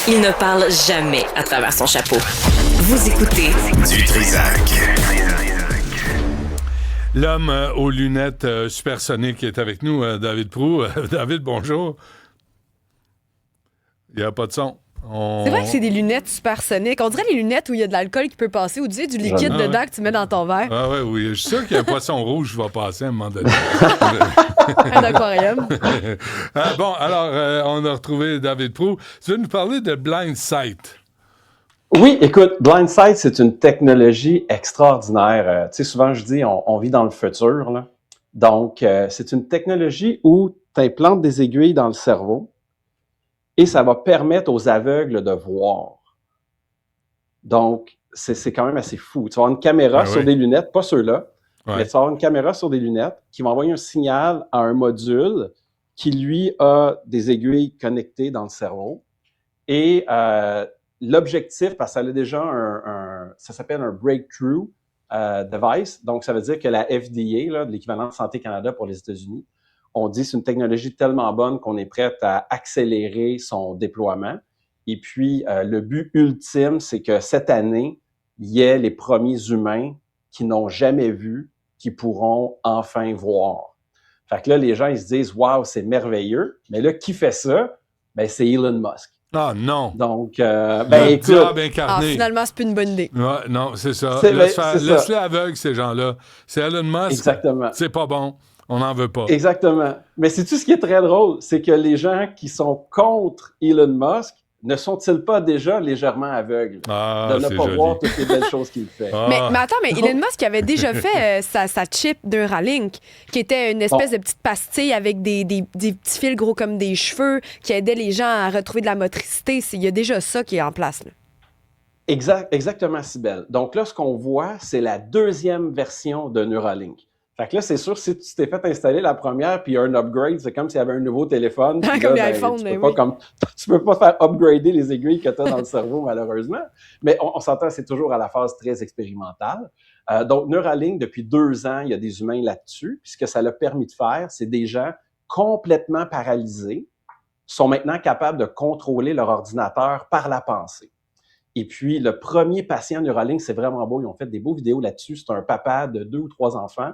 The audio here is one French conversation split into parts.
Il ne parle jamais à travers son chapeau. Vous écoutez Du Trisac. L'homme aux lunettes supersoniques est avec nous, David Proulx. David, bonjour. Il n'y a pas de son. C'est vrai que c'est des lunettes supersoniques. On dirait les lunettes où il y a de l'alcool qui peut passer ou tu sais, du liquide dedans que tu mets dans ton verre. Ah ouais, oui. Je suis sûr qu'il y a un poisson rouge qui va passer à un moment donné. Un aquarium. Bon, alors, on a retrouvé David Proulx. Tu veux nous parler de Blind Sight? Oui, écoute, Blind Sight, c'est une technologie extraordinaire. Tu sais, souvent, je dis, on vit dans le futur, là. Donc, c'est une technologie où tu implantes des aiguilles dans le cerveau et ça va permettre aux aveugles de voir. Donc, c'est quand même assez fou. Tu vas avoir une caméra sur des lunettes, pas ceux-là, mais tu vas avoir une caméra sur des lunettes qui va envoyer un signal à un module qui, lui, a des aiguilles connectées dans le cerveau. Et l'objectif, parce que ça a déjà ça s'appelle un Breakthrough Device, donc ça veut dire que la FDA, là, de l'équivalent de Santé Canada pour les États-Unis, on dit que c'est une technologie tellement bonne qu'on est prête à accélérer son déploiement. Et puis, le but ultime, c'est que cette année, il y ait les premiers humains qui n'ont jamais vu, qui pourront enfin voir. Fait que là, les gens, ils se disent « Wow, c'est merveilleux », mais là, qui fait ça? Ben, c'est Elon Musk. Ah non! Donc, écoute... finalement, c'est plus une bonne idée. Ouais, non, c'est ça. Laisse-les aveugles, ces gens-là. C'est Elon Musk. Exactement. C'est pas bon. On n'en veut pas. Exactement. Mais sais-tu ce qui est très drôle? C'est que les gens qui sont contre Elon Musk ne sont-ils pas déjà légèrement aveugles de ne pas voir toutes les belles choses qu'il fait? Mais attends, mais Elon Musk avait déjà fait sa chip Neuralink, qui était une espèce de petite pastille avec des petits fils gros comme des cheveux qui aidait les gens à retrouver de la motricité. Il y a déjà ça qui est en place, là. Exactement, Cybèle. Donc là, ce qu'on voit, c'est la deuxième version de Neuralink. Fait que là, c'est sûr, si tu t'es fait installer la première puis il y a un upgrade, c'est comme s'il y avait un nouveau téléphone. Comme les iPhones, tu peux pas faire upgrader les aiguilles que tu as dans le cerveau, malheureusement. Mais on s'entend, c'est toujours à la phase très expérimentale. Donc, Neuralink, depuis 2 ans, il y a des humains là-dessus. Puis ce que ça l'a permis de faire, c'est des gens complètement paralysés sont maintenant capables de contrôler leur ordinateur par la pensée. Et puis, le premier patient Neuralink, c'est vraiment beau. Ils ont fait des beaux vidéos là-dessus. C'est un papa de 2 ou 3 enfants.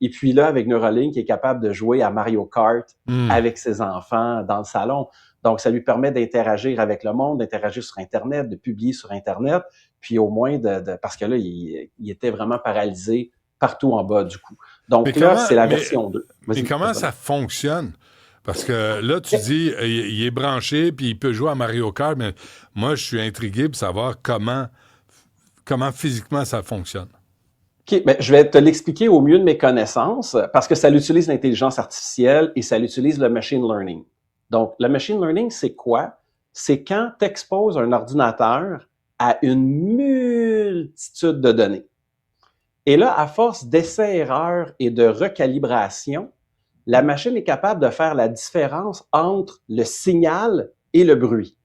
Et puis là, avec Neuralink, il est capable de jouer à Mario Kart avec ses enfants dans le salon. Donc, ça lui permet d'interagir avec le monde, d'interagir sur Internet, de publier sur Internet. Puis au moins, parce que là, il était vraiment paralysé partout en bas du coup. Donc là, c'est la version 2. Mais comment ça fonctionne? Parce que là, tu dis, il est branché, puis il peut jouer à Mario Kart, mais moi, je suis intrigué pour savoir comment physiquement ça fonctionne. OK, ben, je vais te l'expliquer au mieux de mes connaissances, parce que ça utilise l'intelligence artificielle et ça utilise le machine learning. Donc, le machine learning, c'est quoi? C'est quand tu exposes un ordinateur à une multitude de données. Et là, à force d'essais-erreurs et de recalibration, la machine est capable de faire la différence entre le signal et le bruit.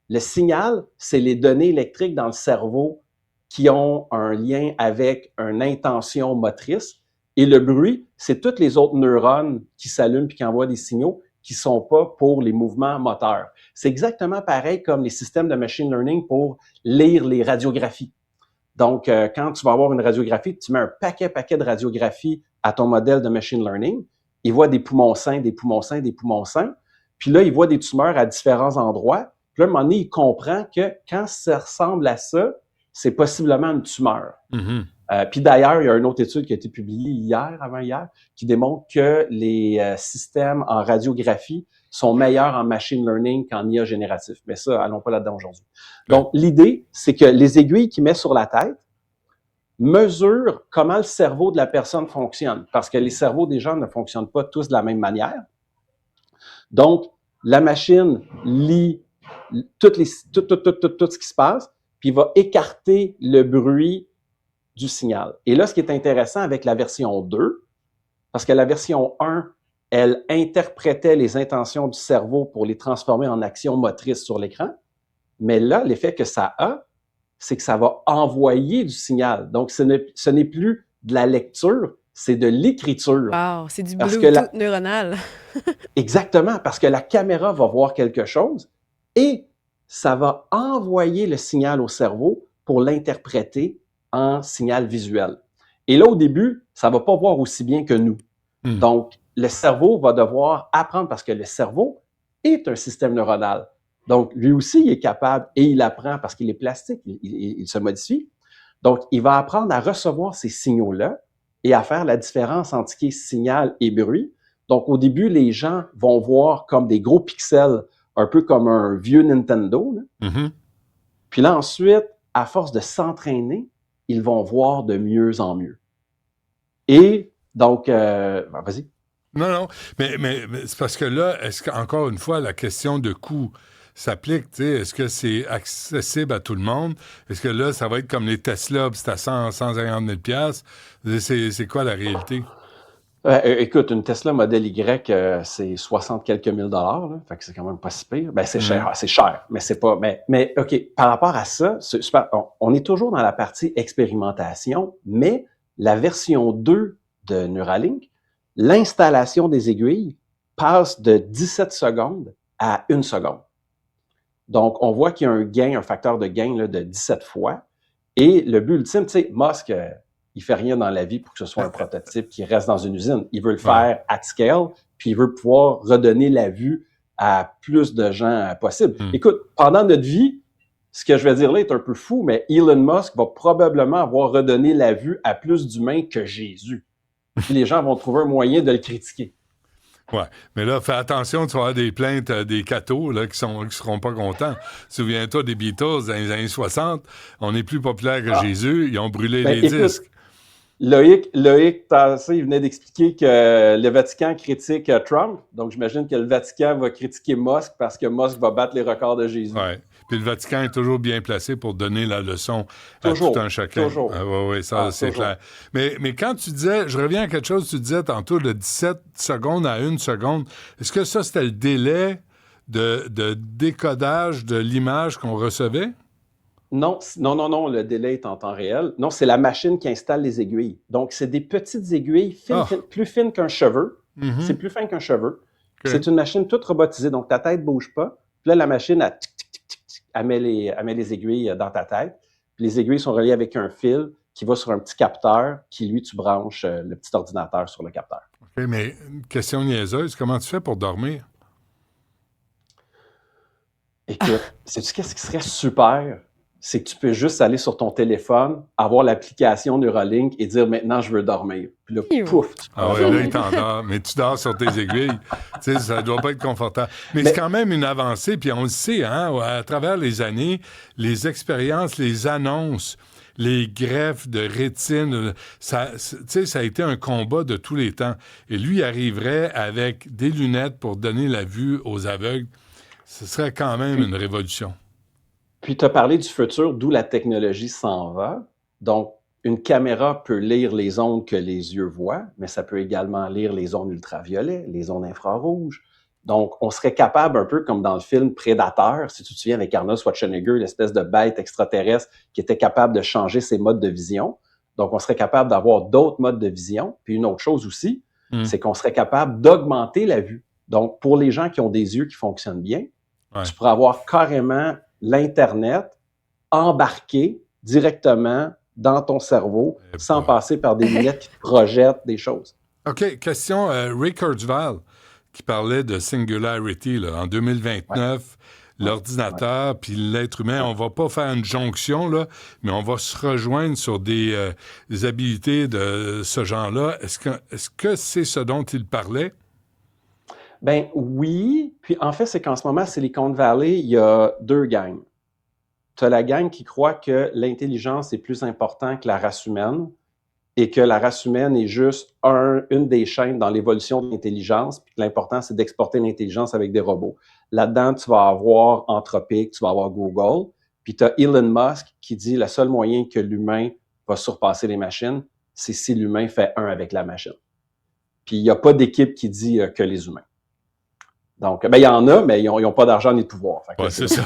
Le signal, c'est les données électriques dans le cerveau qui ont un lien avec une intention motrice. Et le bruit, c'est toutes les autres neurones qui s'allument et qui envoient des signaux qui ne sont pas pour les mouvements moteurs. C'est exactement pareil comme les systèmes de machine learning pour lire les radiographies. Donc, quand tu vas avoir une radiographie, tu mets un paquet de radiographies à ton modèle de machine learning. Il voit des poumons sains, des poumons sains, des poumons sains. Puis là, il voit des tumeurs à différents endroits. Puis là, à un moment donné, il comprend que quand ça ressemble à ça, c'est possiblement une tumeur. Puis d'ailleurs, il y a une autre étude qui a été publiée avant-hier, qui démontre que les systèmes en radiographie sont meilleurs en machine learning qu'en IA génératif. Mais ça, allons pas là-dedans aujourd'hui. Donc, l'idée, c'est que les aiguilles qu'il met sur la tête mesurent comment le cerveau de la personne fonctionne, parce que les cerveaux des gens ne fonctionnent pas tous de la même manière. Donc, la machine lit tout ce qui se passe, puis va écarter le bruit du signal. Et là, ce qui est intéressant avec la version 2, parce que la version 1, elle interprétait les intentions du cerveau pour les transformer en actions motrices sur l'écran, mais là, l'effet que ça a, c'est que ça va envoyer du signal. Donc, ce n'est plus de la lecture, c'est de l'écriture. Wow, c'est du Bluetooth neuronal. Exactement, parce que la caméra va voir quelque chose et ça va envoyer le signal au cerveau pour l'interpréter en signal visuel. Et là, au début, ça va pas voir aussi bien que nous. Donc, le cerveau va devoir apprendre parce que le cerveau est un système neuronal. Donc, lui aussi, il est capable et il apprend parce qu'il est plastique, il se modifie. Donc, il va apprendre à recevoir ces signaux-là et à faire la différence entre ce qui est signal et bruit. Donc, au début, les gens vont voir comme des gros pixels, un peu comme un vieux Nintendo. Là. Puis là, ensuite, à force de s'entraîner, ils vont voir de mieux en mieux. Et donc, vas-y. Non, mais c'est parce que là, est-ce qu'encore une fois, la question de coût s'applique, tu sais, est-ce que c'est accessible à tout le monde? Est-ce que là, ça va être comme les Tesla, puis c'est à 150 000 $? C'est quoi la réalité? Écoute, une Tesla Model Y, c'est 60 quelques mille dollars, là, fait que c'est quand même pas si pire. Ben, c'est cher, mais c'est pas... Mais OK, par rapport à ça, c'est super, on est toujours dans la partie expérimentation, mais la version 2 de Neuralink, l'installation des aiguilles passe de 17 secondes à 1 seconde. Donc, on voit qu'il y a un facteur de gain là, de 17 fois. Et le but ultime, tu sais, Musk, il fait rien dans la vie pour que ce soit un prototype qui reste dans une usine. Il veut le faire at scale, puis il veut pouvoir redonner la vue à plus de gens possible. Écoute, pendant notre vie, ce que je vais dire là est un peu fou, mais Elon Musk va probablement avoir redonné la vue à plus d'humains que Jésus. Puis les gens vont trouver un moyen de le critiquer. Ouais, mais là, fais attention, tu vas avoir des plaintes des cathos là, qui seront pas contents. Souviens-toi des Beatles dans les années 60, on est plus populaire que Jésus, ils ont brûlé les disques. Loïc, il venait d'expliquer que le Vatican critique Trump, donc j'imagine que le Vatican va critiquer Musk parce que Musk va battre les records de Jésus. Ouais. Puis le Vatican est toujours bien placé pour donner la leçon à tout un chacun. Toujours. Oui, ça, c'est clair. Mais quand tu disais, je reviens à quelque chose, tu disais tantôt de 17 secondes à 1 seconde, est-ce que ça, c'était le délai de décodage de l'image qu'on recevait? Non, le délai est en temps réel. Non, c'est la machine qui installe les aiguilles. Donc, c'est des petites aiguilles plus fines qu'un cheveu. C'est plus fin qu'un cheveu. Okay. C'est une machine toute robotisée, donc ta tête ne bouge pas. Puis là, la machine, elle met les aiguilles dans ta tête. Puis les aiguilles sont reliées avec un fil qui va sur un petit capteur qui, lui, tu branches le petit ordinateur sur le capteur. OK, mais une question niaiseuse, comment tu fais pour dormir? Écoute, sais-tu qu'est-ce qui serait super? C'est que tu peux juste aller sur ton téléphone, avoir l'application Neuralink et dire « Maintenant, je veux dormir ». Puis là, pouf! Ah oui, là, il t'endort. Mais tu dors sur tes aiguilles. Tu sais, ça doit pas être confortable. Mais c'est quand même une avancée. Puis on le sait, hein, à travers les années, les expériences, les annonces, les greffes de rétine, ça a été un combat de tous les temps. Et lui arriverait avec des lunettes pour donner la vue aux aveugles. Ce serait quand même une révolution. Puis, tu as parlé du futur, d'où la technologie s'en va. Donc, une caméra peut lire les ondes que les yeux voient, mais ça peut également lire les ondes ultraviolets, les ondes infrarouges. Donc, on serait capable, un peu comme dans le film Prédateur, si tu te souviens avec Arnold Schwarzenegger, l'espèce de bête extraterrestre qui était capable de changer ses modes de vision. Donc, on serait capable d'avoir d'autres modes de vision. Puis, une autre chose aussi, c'est qu'on serait capable d'augmenter la vue. Donc, pour les gens qui ont des yeux qui fonctionnent bien, tu pourrais avoir carrément l'Internet embarqué directement dans ton cerveau sans passer par des lunettes qui te projettent des choses. OK. Question, Ray Kurzweil qui parlait de singularity là, en 2029, l'ordinateur puis l'être humain, on va pas faire une jonction, là, mais on va se rejoindre sur des habilités de ce genre-là. Est-ce que c'est ce dont il parlait? Ben oui, puis en fait, c'est qu'en ce moment, à Silicon Valley, il y a deux gangs. Tu as la gang qui croit que l'intelligence est plus importante que la race humaine et que la race humaine est juste une des chaînes dans l'évolution de l'intelligence, puis que l'important, c'est d'exporter l'intelligence avec des robots. Là-dedans, tu vas avoir Anthropic, tu vas avoir Google, puis tu as Elon Musk qui dit le seul moyen que l'humain va surpasser les machines, c'est si l'humain fait un avec la machine. Puis il n'y a pas d'équipe qui dit que les humains. Donc, ben, il y en a, mais ils n'ont pas d'argent ni de pouvoir. Ouais, c'est ça.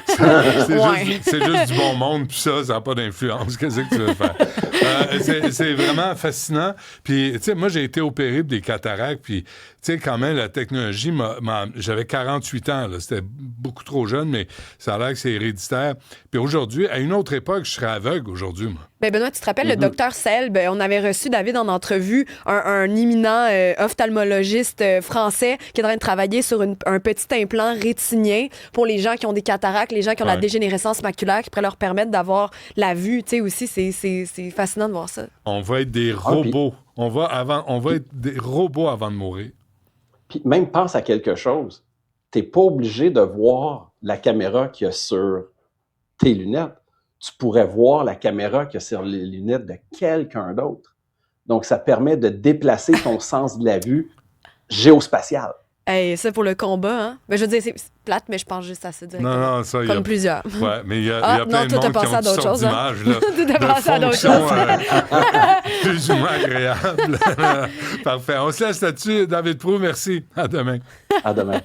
c'est juste du bon monde, puis ça n'a pas d'influence. Qu'est-ce que tu veux faire? C'est vraiment fascinant. Puis, tu sais, moi, j'ai été opéré pour des cataractes, puis, tu sais, quand même, la technologie j'avais 48 ans, là. C'était beaucoup trop jeune, mais ça a l'air que c'est héréditaire. Puis aujourd'hui, à une autre époque, je serais aveugle aujourd'hui, moi. Ben Benoît, tu te rappelles, le docteur Selb, on avait reçu David en entrevue, un imminent ophtalmologiste français qui est en train de travailler sur un petit implant rétinien pour les gens qui ont des cataractes, les gens qui ont la dégénérescence maculaire, qui pourrait leur permettre d'avoir la vue. Tu sais, aussi, c'est fascinant de voir ça. On va être des robots. On va être des robots avant de mourir. Puis même pense à quelque chose. Tu n'es pas obligé de voir la caméra qu'il y a sur tes lunettes. Tu pourrais voir la caméra qu'il y a sur les lunettes de quelqu'un d'autre. Donc, ça permet de déplacer ton sens de la vue géospatial. Hey, ça pour le combat, hein? Ben, je veux dire, c'est plate, mais je pense juste à ça directement. Non, ça, comme plusieurs. Ouais, mais il y a plein de monde qui ont toutes sortes d'images, là, de fonctions plus ou moins agréables. Parfait. On se laisse là-dessus. David Proulx, merci. À demain. À demain.